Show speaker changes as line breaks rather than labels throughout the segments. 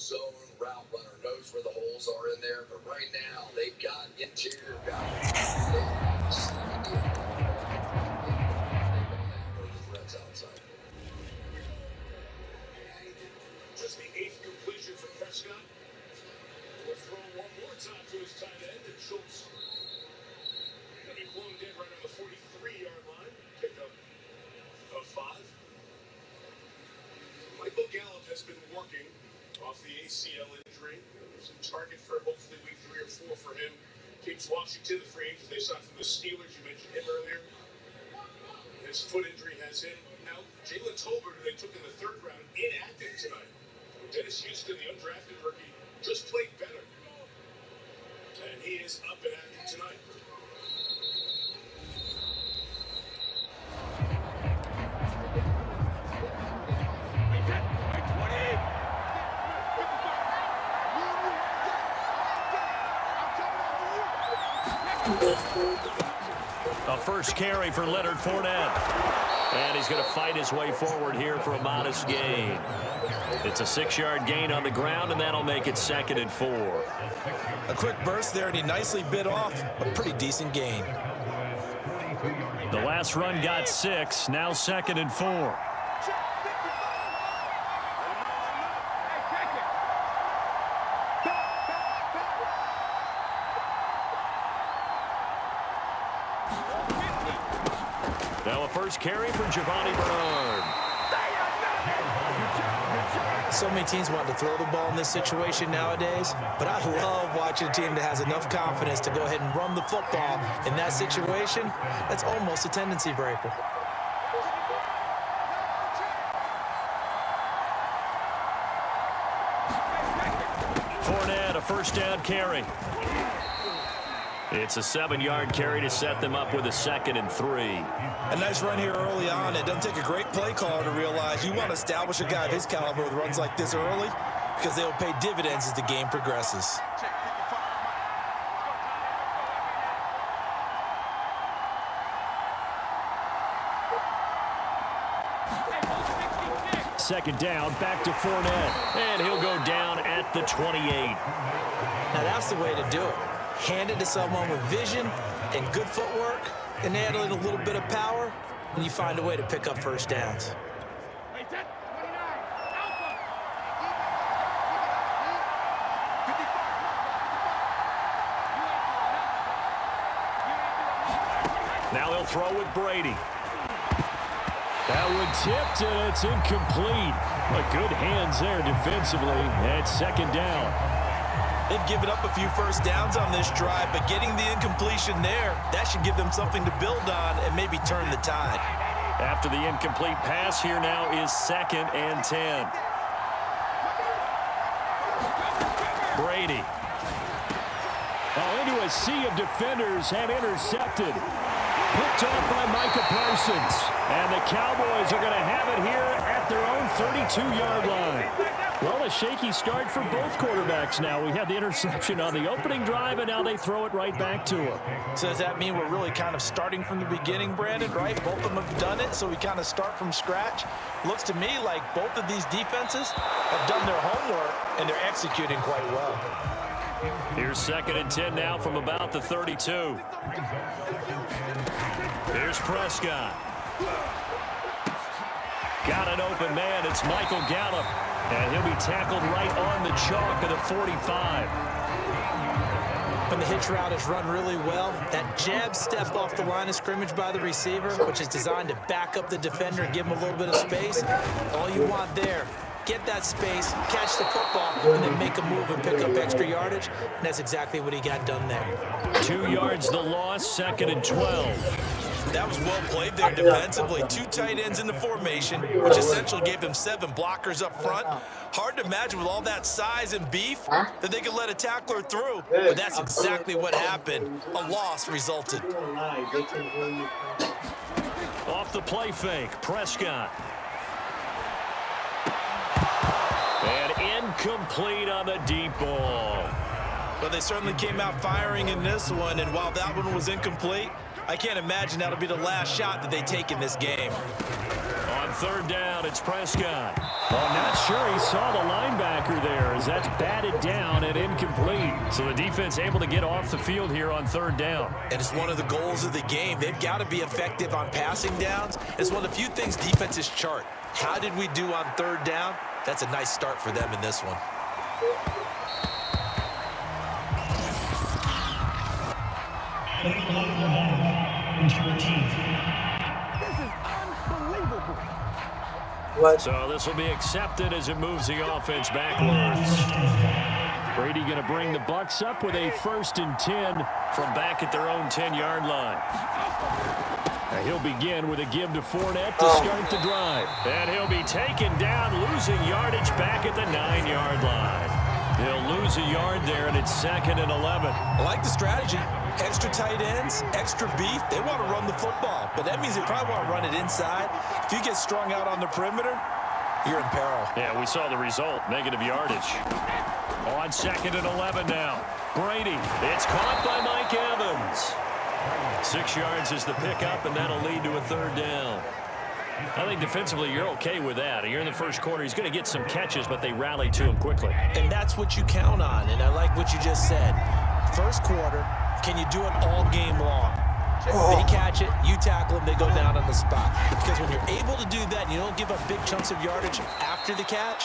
zone route runner knows where the holes are in there, but right now they've got interior guys.
Just the 8th completion for Prescott. We'll throw one more time to his tight end, and Schultz. Going to be blown dead right on the 43-yard line. Pick up of 5. Michael Gallup has been working off the ACL injury. There's a target for hopefully week 3 or 4 for him. Keeps Washington, the free agent they signed from the Steelers. You mentioned him earlier. His foot injury has him out. Jalen Tolbert, who they took in the 3rd round, inactive tonight. Dennis Houston, the undrafted rookie, just played better. And he is up and active tonight.
A first carry for Leonard Fournette. And he's going to fight his way forward here for a modest gain. It's a 6-yard gain on the ground, and that'll make it 2nd and 4.
A quick burst there, and he nicely bit off a pretty decent gain.
The last run got 6, now 2nd and 4. Now a first carry for Giovanni Bernard.
So many teams want to throw the ball in this situation nowadays, but I love watching a team that has enough confidence to go ahead and run the football in that situation. That's almost a tendency breaker.
Fournette, a first down carry. It's a 7-yard carry to set them up with a 2nd and 3.
A nice run here early on. It doesn't take a great play caller to realize you want to establish a guy of his caliber with runs like this early because they'll pay dividends as the game progresses.
Second down, back to Fournette. And he'll go down at the 28.
Now that's the way to do it. Hand it to someone with vision and good footwork, and add in a little bit of power, and you find a way to pick up first downs.
Now he'll throw with Brady. That one tipped, and it's incomplete. But good hands there defensively at 2nd down.
They've given up a few first downs on this drive, but getting the incompletion there, that should give them something to build on and maybe turn the tide.
After the incomplete pass, here now is 2nd and 10. Brady. Into a sea of defenders and intercepted. Picked off by Micah Parsons. And the Cowboys are going to have it here at their own 32-yard line. Well, a shaky start for both quarterbacks now. We had the interception on the opening drive, and now they throw it right back to him.
So does that mean we're really kind of starting from the beginning, Brandon, right? Both of them have done it, so we kind of start from scratch. Looks to me like both of these defenses have done their homework, and they're executing quite well.
Here's 2nd and 10 now from about the 32. Here's Prescott. Got an open man. It's Michael Gallup. And he'll be tackled right on the chalk of the 45.
When the hitch route is run really well, that jab step off the line of scrimmage by the receiver, which is designed to back up the defender and give him a little bit of space, all you want there, get that space, catch the football, and then make a move and pick up extra yardage. And that's exactly what he got done there.
2 yards the loss, 2nd and 12.
That was well played there defensively. 2 tight ends in the formation, which essentially gave them 7 blockers up front. Hard to imagine with all that size and beef that they could let a tackler through, but that's exactly what happened. A loss resulted.
Off the play fake, Prescott. And incomplete on the deep ball.
Well, they certainly came out firing in this one, and while that one was incomplete, I can't imagine that'll be the last shot that they take in this game.
On third down, it's Prescott. Well, I'm not sure he saw the linebacker there as that's batted down and incomplete. So the defense able to get off the field here on third down.
And it's one of the goals of the game. They've got to be effective on passing downs. It's one of the few things defenses chart. How did we do on third down? That's a nice start for them in this one.
So this will be accepted as it moves the offense backwards. Brady going to bring the Bucs up with a 1st and 10 from back at their own 10-yard line. Now he'll begin with a give to Fournette to start the drive. And he'll be taken down, losing yardage back at the 9-yard line. They'll lose a yard there, and it's 2nd and 11.
I like the strategy. Extra tight ends, extra beef. They want to run the football, but that means they probably want to run it inside. If you get strung out on the perimeter, you're in peril.
Yeah, we saw the result, negative yardage. On 2nd and 11 now. Brady, it's caught by Mike Evans. 6 yards is the pickup, and that'll lead to a third down. I think defensively you're okay with that. You're in the first quarter. He's going to get some catches, but they rally to him quickly.
And that's what you count on, and I like what you just said. First quarter, can you do it all game long? They catch it, you tackle them, they go down on the spot. Because when you're able to do that and you don't give up big chunks of yardage after the catch,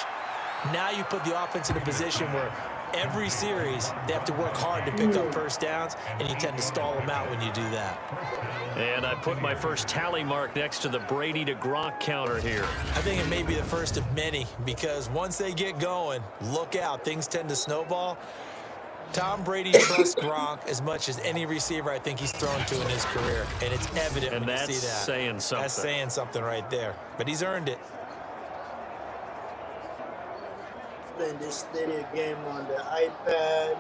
now you put the offense in a position where every series they have to work hard to pick up first downs, and you tend to stall them out when you do that.
And I put my first tally mark next to the Brady to Gronk counter here.
I think it may be the first of many, because once they get going, look out, things tend to snowball. Tom Brady trusts Gronk as much as any receiver I think he's thrown to in his career, and it's evident when you see that.
And that's saying something.
That's saying something right there, but he's earned it.
Playing this Stadia game on the iPad.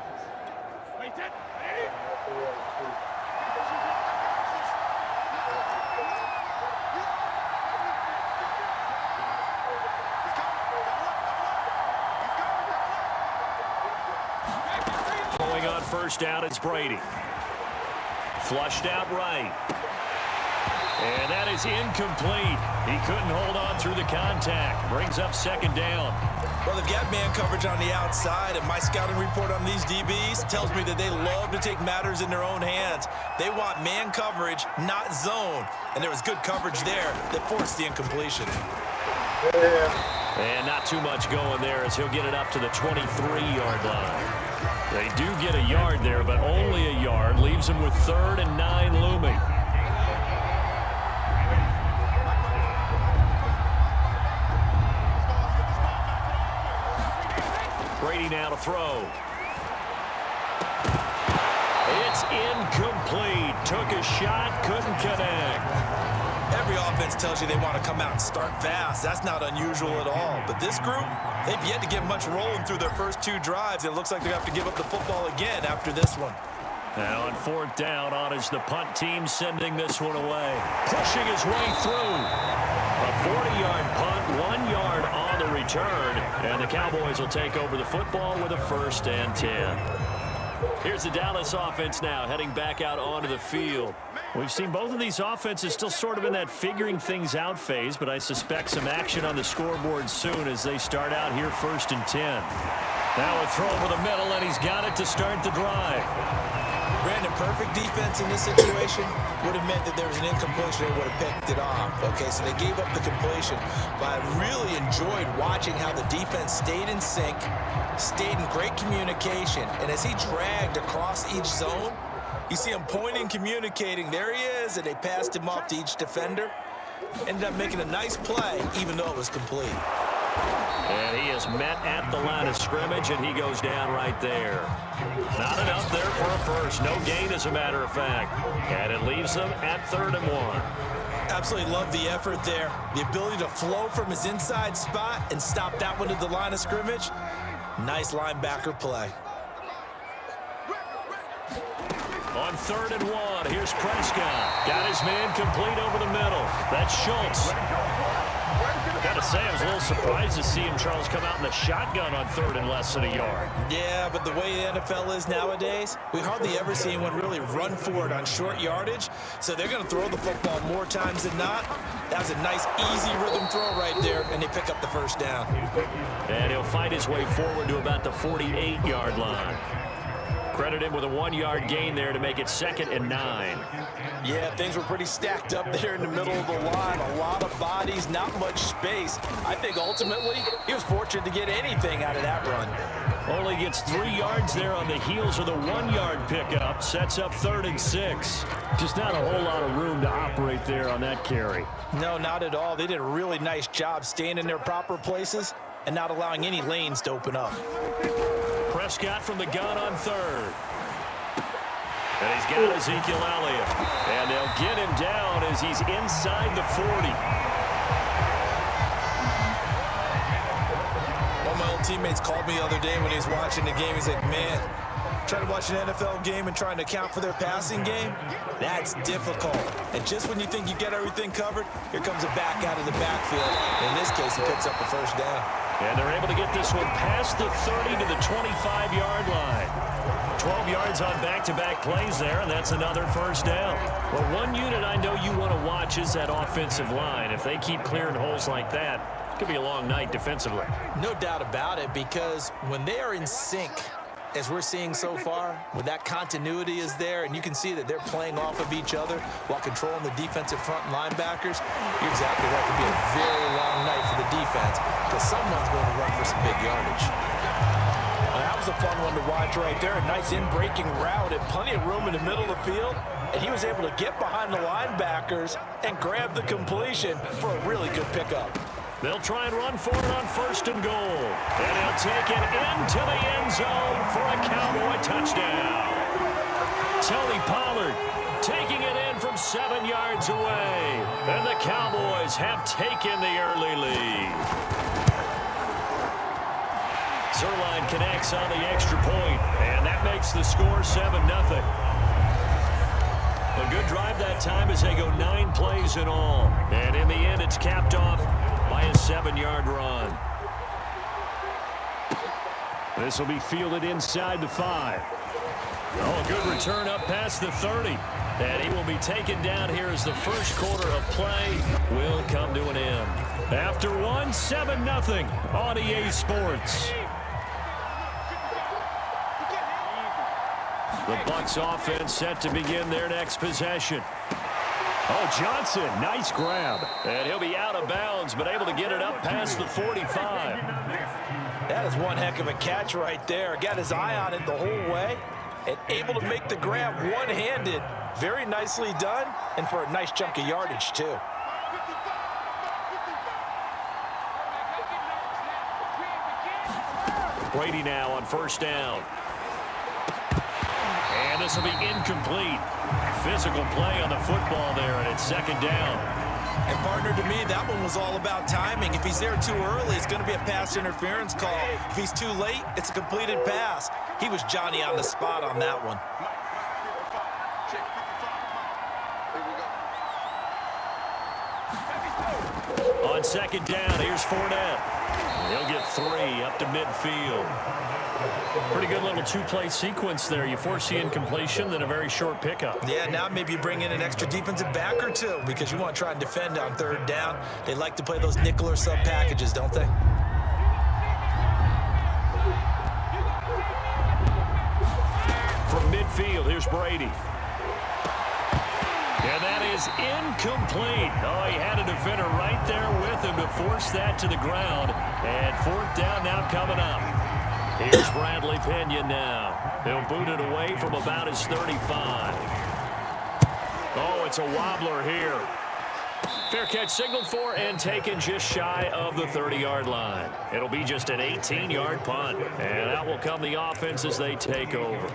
Going on first down, it's Brady. Flushed out right. And that is incomplete. He couldn't hold on through the contact. Brings up 2nd down.
Well, they've got man coverage on the outside, and my scouting report on these DBs tells me that they love to take matters in their own hands. They want man coverage, not zone. And there was good coverage there that forced the incompletion.
And not too much going there as he'll get it up to the 23-yard line. They do get a yard there, but only a yard. Leaves them with 3rd and 9 looming. Brady now to throw. It's incomplete. Took a shot, couldn't connect.
Every offense tells you they want to come out and start fast. That's not unusual at all. But this group, they've yet to get much rolling through their first 2 drives. It looks like they have to give up the football again after this one.
Now on 4th down, on is the punt team sending this one away. Pushing his way through. A 40-yard punt, 1 yard on the return. And the Cowboys will take over the football with a 1st and 10. Here's the Dallas offense now heading back out onto the field. We've seen both of these offenses still sort of in that figuring things out phase, but I suspect some action on the scoreboard soon as they start out here 1st and 10. Now a throw over the middle, and he's got it to start the drive.
Brandon, perfect defense in this situation would have meant that there was an incompletion. They would have picked it off. Okay, so they gave up the completion. But I really enjoyed watching how the defense stayed in sync, stayed in great communication. And as he dragged across each zone, you see him pointing, communicating. There he is, and they passed him off to each defender. Ended up making a nice play, even though it was complete.
And he is met at the line of scrimmage, and he goes down right there. Not enough there for a first. No gain, as a matter of fact. And it leaves them at 3rd and 1.
Absolutely love the effort there. The ability to flow from his inside spot and stop that one at the line of scrimmage. Nice linebacker play.
On 3rd and 1, here's Prescott. Got his man complete over the middle. That's Schultz. Gotta say, I was a little surprised to see him, Charles, come out in the shotgun on 3rd and less than a yard.
Yeah, but the way the NFL is nowadays, we hardly ever see anyone really run for it on short yardage. So they're going to throw the football more times than not. That was a nice, easy rhythm throw right there, and they pick up the first down.
And he'll fight his way forward to about the 48-yard line. Credit him with a 1-yard gain there to make it 2nd and 9.
Yeah, things were pretty stacked up there in the middle of the line. A lot of bodies, not much space. I think ultimately he was fortunate to get anything out of that run.
Only gets 3 yards there on the heels of the 1-yard pickup. Sets up 3rd and 6. Just not a whole lot of room to operate there on that carry.
No, not at all. They did a really nice job staying in their proper places and not allowing any lanes to open up.
Prescott from the gun on 3rd. And he's got Ezekiel Elliott. And they'll get him down as he's inside the 40.
One of my old teammates called me the other day when he was watching the game. He's like, man, trying to watch an NFL game and trying to account for their passing game, that's difficult. And just when you think you get everything covered, here comes a back out of the backfield. And in this case, he picks up the first down.
And they're able to get this one past the 30 to the 25-yard line. 12 yards on back-to-back plays there, and that's another first down. Well, one unit I know you want to watch is that offensive line. If they keep clearing holes like that, it could be a long night defensively.
No doubt about it, because when they are in sync, as we're seeing so far, when that continuity is there, and you can see that they're playing off of each other while controlling the defensive front linebackers, you're exactly right. It could be a very long night for the defense because someone's going to run for some big yardage. Well, that was a fun one to watch right there. A nice in-breaking route and plenty of room in the middle of the field, and he was able to get behind the linebackers and grab the completion for a really good pickup.
They'll try and run for it on 1st and goal. And they'll take it into the end zone for a Cowboy touchdown. Tony Pollard taking it in from 7 yards away. And the Cowboys have taken the early lead. Zerline connects on the extra point, and that makes the score 7-0. A good drive that time as they go 9 plays in all. And in the end, it's capped off by a 7-yard run. This will be fielded inside the 5. Oh, a good return up past the 30. And he will be taken down here as the first quarter of play will come to an end. After 7-0 on EA Sports. The Bucs offense set to begin their next possession. Oh, Johnson, nice grab. And he'll be out of bounds, but able to get it up past the 45.
That is one heck of a catch right there. Got his eye on it the whole way and able to make the grab one-handed. Very nicely done, and for a nice chunk of yardage, too.
Brady now on 1st down. And this will be incomplete. Physical play on the football there, and it's 2nd down.
And partner, to me, that one was all about timing. If he's there too early, it's going to be a pass interference call. If he's too late, it's a completed pass. He was Johnny on the spot on that one.
On 2nd down, here's Fournette. He'll get 3 up to midfield. Pretty good little 2-play sequence there. You force the incompletion, then a very short pickup.
Yeah, now maybe you bring in an extra defensive back or two because you want to try and defend on 3rd down. They like to play those nickel or sub packages, don't they?
From midfield, here's Brady. And that is incomplete. Oh, he had a defender right there with him to force that to the ground. And 4th down now coming up. Here's Bradley Pinion now. He'll boot it away from about his 35. Oh, it's a wobbler here. Fair catch signaled for and taken just shy of the 30-yard line. It'll be just an 18-yard punt. And out will come the offense as they take over.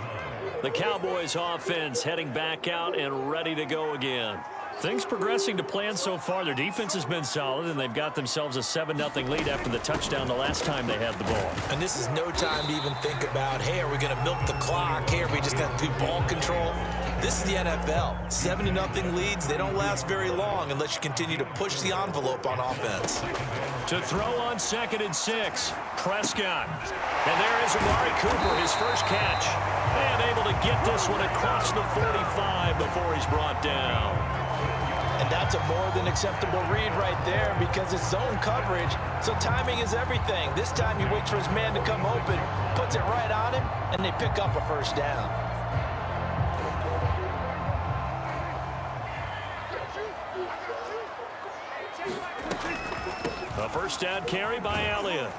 The Cowboys offense heading back out and ready to go again. Things progressing to plan so far. Their defense has been solid, and they've got themselves a 7-0 lead after the touchdown the last time they had the ball.
And this is no time to even think about, hey, are we going to milk the clock? Hey, are we just going to do ball control? This is the NFL. 7-0 leads, they don't last very long unless you continue to push the envelope on offense.
To throw on 2nd and 6, Prescott. And there is Amari Cooper, his first catch. And able to get this one across the 45 before he's brought down.
And that's a more than acceptable read right there because it's zone coverage, so timing is everything. This time he waits for his man to come open, puts it right on him, and they pick up a first down.
A first down carry by Elliott.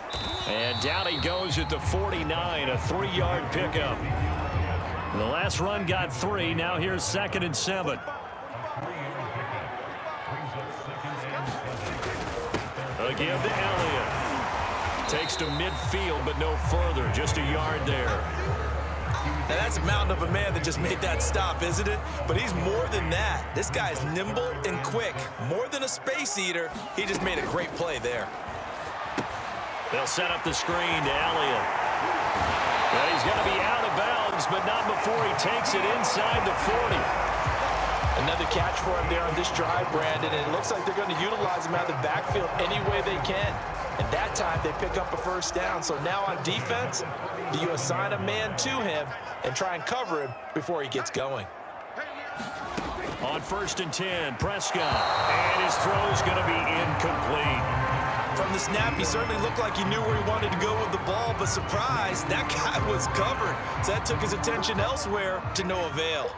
And down he goes at the 49, a 3-yard pickup. The last run got 3. Now here's 2nd and 7. Again to Elliott. Takes to midfield, but no further. Just a yard there.
Now that's a mountain of a man that just made that stop, isn't it? But he's more than that. This guy's nimble and quick. More than a space eater. He just made a great play there.
They'll set up the screen to Elliott. Well, he's going to be out of bounds, but not before he takes it inside the 40.
Another catch for him there on this drive, Brandon, and it looks like they're going to utilize him out of the backfield any way they can. And that time, they pick up a first down. So now on defense, do you assign a man to him and try and cover him before he gets going?
On 1st and 10, Prescott. And his throw is going to be incomplete.
From the snap, he certainly looked like he knew where he wanted to go with the ball, but surprise, that guy was covered. So that took his attention elsewhere to no avail.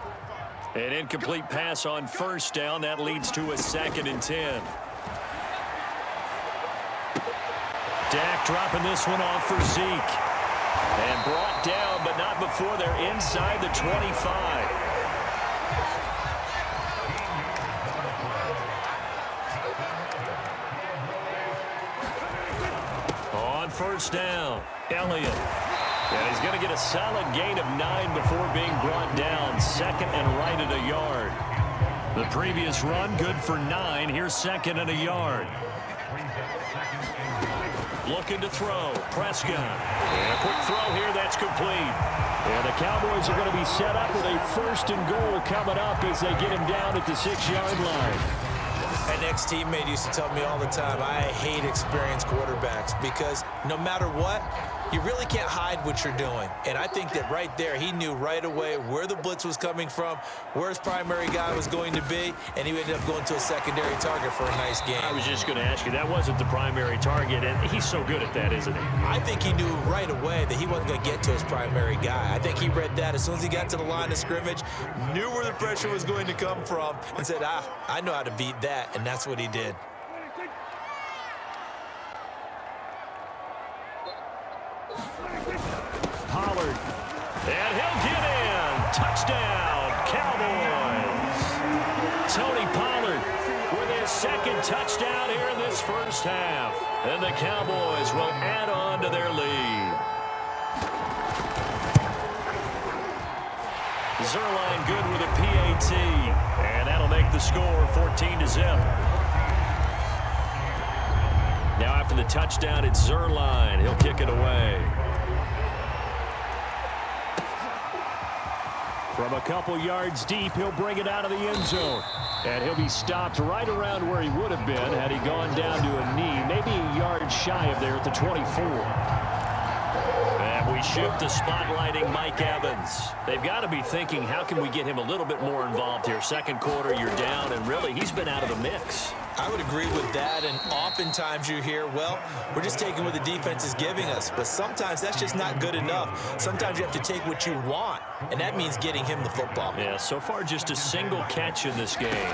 An incomplete pass on 1st down. That leads to a 2nd and 10. Dak dropping this one off for Zeke. And brought down, but not before they're inside the 25. On 1st down, Elliott. And he's going to get a solid gain of 9 before being brought down. 2nd and right at a yard. The previous run, good for 9. Here's 2nd and a yard. Looking to throw. Prescott. And a quick throw here. That's complete. And the Cowboys are going to be set up with a 1st and goal coming up as they get him down at the 6-yard line.
An ex-teammate used to tell me all the time, I hate experienced quarterbacks because no matter what, you really can't hide what you're doing. And I think that right there, he knew right away where the blitz was coming from, where his primary guy was going to be, and he ended up going to a secondary target for a nice game.
I was just going to ask you, that wasn't the primary target, and he's so good at that, isn't he?
I think he knew right away that he wasn't going to get to his primary guy. I think he read that as soon as he got to the line of scrimmage, knew where the pressure was going to come from, and said, I know how to beat that, and that's what he did.
Pollard. And he'll get in. Touchdown, Cowboys. Tony Pollard with his 2nd touchdown here in this first half. And the Cowboys will add on to their lead. Zerline good with a PAT. And that'll make the score 14-0. Now after the touchdown, it's Zerline. He'll kick it away. From a couple yards deep, he'll bring it out of the end zone. And he'll be stopped right around where he would have been had he gone down to a knee, maybe a yard shy of there at the 24. And we shift to spotlighting Mike Evans. They've got to be thinking, how can we get him a little bit more involved here? 2nd quarter, you're down, and really, he's been out of the mix.
I would agree with that, and oftentimes you hear, well, we're just taking what the defense is giving us, but sometimes that's just not good enough. Sometimes you have to take what you want, and that means getting him the football.
Yeah, so far just a single catch in this game.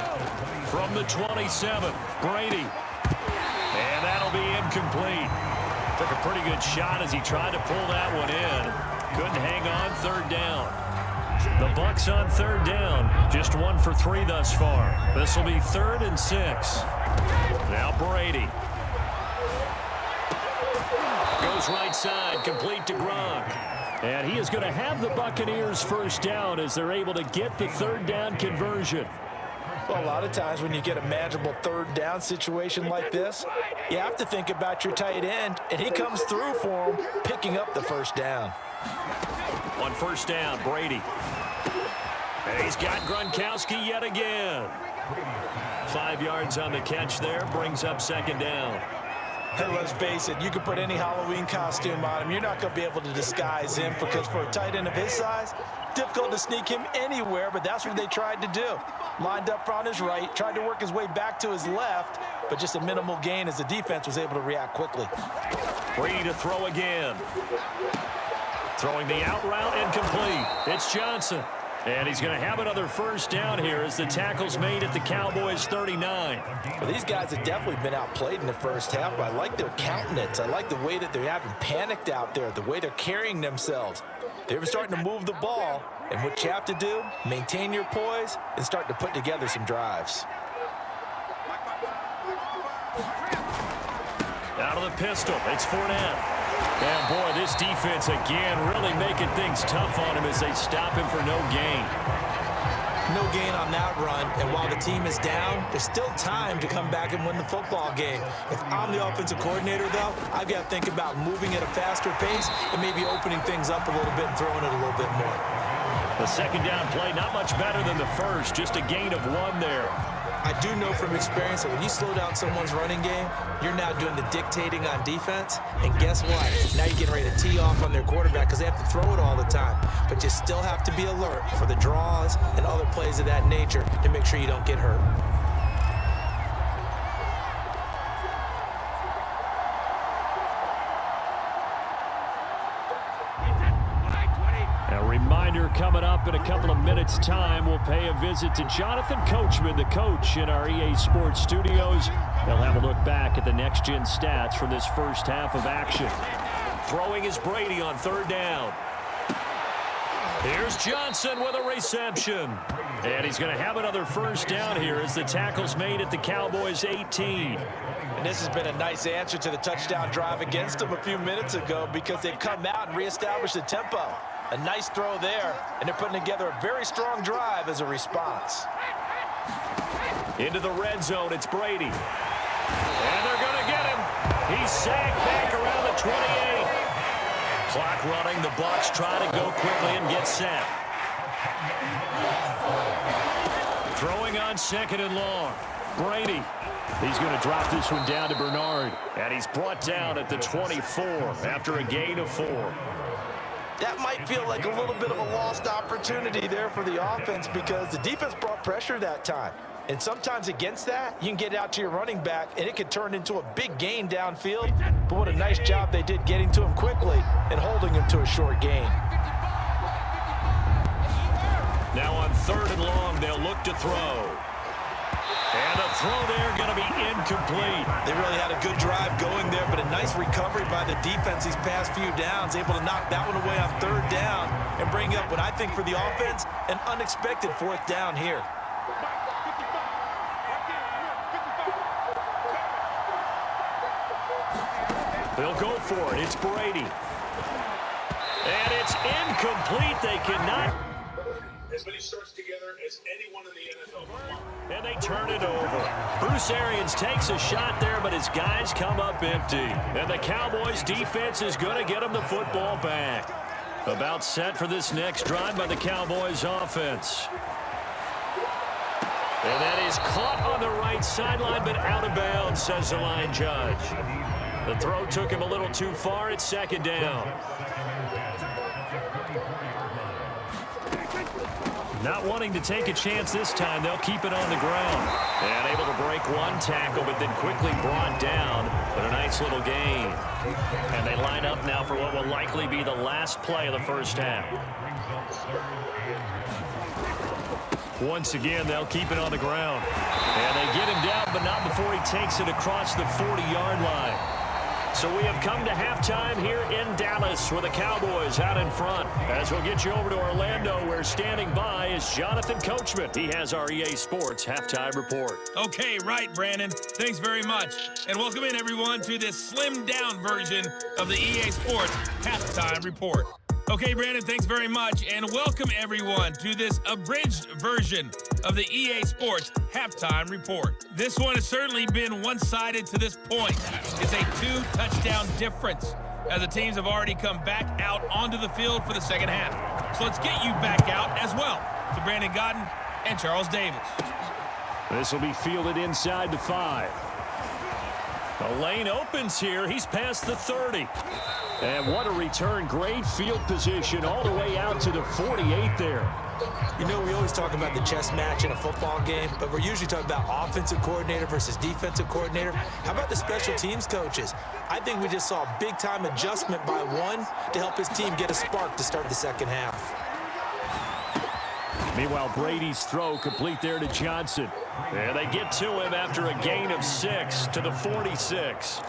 From the 27, Brady. And that'll be incomplete. Took a pretty good shot as he tried to pull that one in. Couldn't hang on 3rd down. The Bucs on 3rd down. Just 1 for 3 thus far. This will be 3rd and 6. Now Brady. Goes right side, complete to Gronk. And he is going to have the Buccaneers first down as they're able to get the 3rd down conversion.
Well, a lot of times when you get a manageable 3rd down situation like this, you have to think about your tight end, and he comes through for him, picking up the first down.
On 1st down, Brady. And he's got Gronkowski yet again. 5 yards on the catch there, brings up second down.
Hey, let's face it, you can put any Halloween costume on him. You're not going to be able to disguise him because for a tight end of his size, difficult to sneak him anywhere, but that's what they tried to do. Lined up on his right, tried to work his way back to his left, but just a minimal gain as the defense was able to react quickly.
Brady to throw again. Throwing the out route incomplete. It's Johnson. And he's going to have another first down here as the tackle's made at the Cowboys' 39.
Well, these guys have definitely been outplayed in the first half, but I like their countenance. I like the way that they haven't panicked out there, the way they're carrying themselves. They're starting to move the ball, and what you have to do, maintain your poise and start to put together some drives.
Out of the pistol, it's Fournette. And boy, this defense again really making things tough on him as they stop him for no gain.
No gain on that run, and while the team is down, there's still time to come back and win the football game. If I'm the offensive coordinator, though, I've got to think about moving at a faster pace and maybe opening things up a little bit and throwing it a little bit more.
The second down play, not much better than the first, just a gain of 1 there.
I do know from experience that when you slow down someone's running game, you're now doing the dictating on defense. And guess what? Now you're getting ready to tee off on their quarterback because they have to throw it all the time. But you still have to be alert for the draws and other plays of that nature to make sure you don't get hurt.
A reminder coming up in a couple of minutes' time, we'll pay a visit to Jonathan Coachman, the coach in our EA Sports studios. They'll have a look back at the next-gen stats from this first half of action. Throwing is Brady on third down. Here's Johnson with a reception. And he's going to have another first down here as the tackle's made at the Cowboys' 18.
And this has been a nice answer to the touchdown drive against them a few minutes ago because they've come out and reestablished the tempo. A nice throw there, and they're putting together a very strong drive as a response.
Into the red zone, it's Brady. And they're going to get him. He's sacked back around the 28. Clock running, the Bucs try to go quickly and get set. Throwing on second and long. Brady. He's going to drop this one down to Bernard. And he's brought down at the 24 after a gain of 4.
That might feel like a little bit of a lost opportunity there for the offense because the defense brought pressure that time. And sometimes against that, you can get out to your running back, and it could turn into a big gain downfield. But what a nice job they did getting to him quickly and holding him to a short gain.
Now on third and long, they'll look to throw. And the throw there going to be incomplete.
They really had a good drive going there, but a nice recovery by the defense these past few downs, able to knock that one away on third down and bring up what I think for the offense, an unexpected fourth down here.
They'll go for it. It's Brady. And it's incomplete. They cannot.
As many starts together as anyone in the NFL.
And they turn it over. Bruce Arians takes a shot there, but his guys come up empty. And the Cowboys defense is going to get them the football back. About set for this next drive by the Cowboys offense. And that is caught on the right sideline, but out of bounds, says the line judge. The throw took him a little too far. It's second down. Not wanting to take a chance this time, they'll keep it on the ground. And able to break one tackle, but then quickly brought down. But a nice little gain. And they line up now for what will likely be the last play of the first half. Once again, they'll keep it on the ground. And they get him down, but not before he takes it across the 40-yard line. So we have come to halftime here in Dallas with the Cowboys out in front. As we'll get you over to Orlando, where standing by is Jonathan Coachman. He has our EA Sports halftime report.
Okay, right, Brandon. Thanks very much. And welcome in, everyone, to this slimmed-down version of the EA Sports halftime report. Okay, Brandon, thanks very much, and welcome everyone to this abridged version of the EA Sports halftime report. This one has certainly been one-sided to this point. It's a 2-touchdown difference as the teams have already come back out onto the field for the second half. So let's get you back out as well. to Brandon Godden and Charles Davis.
This will be fielded inside the 5. The lane opens here. He's past the 30. And what a return. Great field position all the way out to the 48 there.
You know, we always talk about the chess match in a football game, but we're usually talking about offensive coordinator versus defensive coordinator. How about the special teams coaches? I think we just saw a big-time adjustment by one to help his team get a spark to start the second half.
Meanwhile, Brady's throw complete there to Johnson. And they get to him after a gain of 6 to the 46.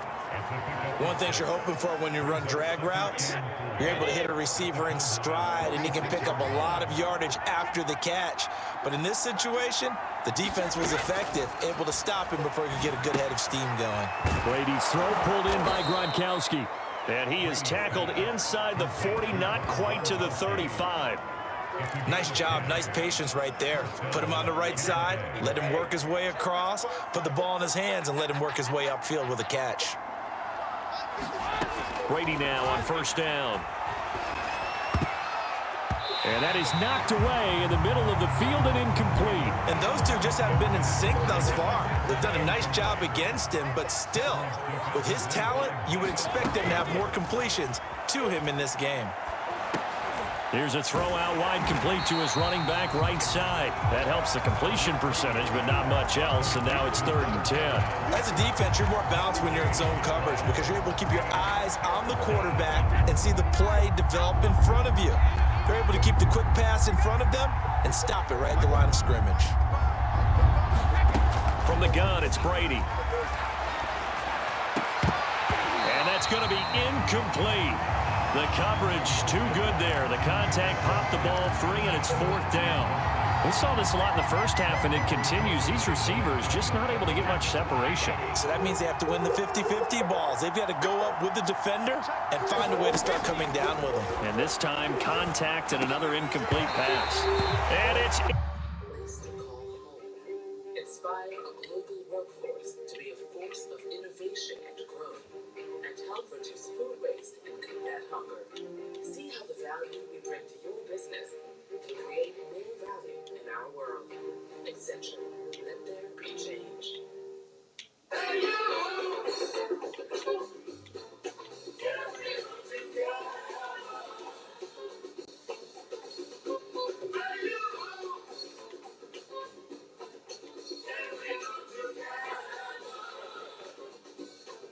One thing you're hoping for when you run drag routes, you're able to hit a receiver in stride, and he can pick up a lot of yardage after the catch. But in this situation, the defense was effective, able to stop him before he could get a good head of steam going.
Brady's throw pulled in by Gronkowski. And he is tackled inside the 40, not quite to the 35.
Nice job, nice patience right there. Put him on the right side, let him work his way across, put the ball in his hands, and let him work his way upfield with a catch.
Brady now on first down. And that is knocked away in the middle of the field and incomplete.
And those two just haven't been in sync thus far. They've done a nice job against him, but still, with his talent, you would expect him to have more completions to him in this game.
Here's a throw out wide, complete to his running back right side. That helps the completion percentage, but not much else, and now it's 3rd and 10.
As a defense, you're more balanced when you're in zone coverage because you're able to keep your eyes on the quarterback and see the play develop in front of you. You're able to keep the quick pass in front of them and stop it right at the line of scrimmage.
From the gun, it's Brady. And that's going to be incomplete. The coverage too good there. The contact popped the ball free, and it's 4th down. We saw this a lot in the first half, and it continues. These receivers just not able to get much separation.
So that means they have to win the 50-50 balls. They've got to go up with the defender and find a way to start coming down with them.
And this time, contact and another incomplete pass. And it's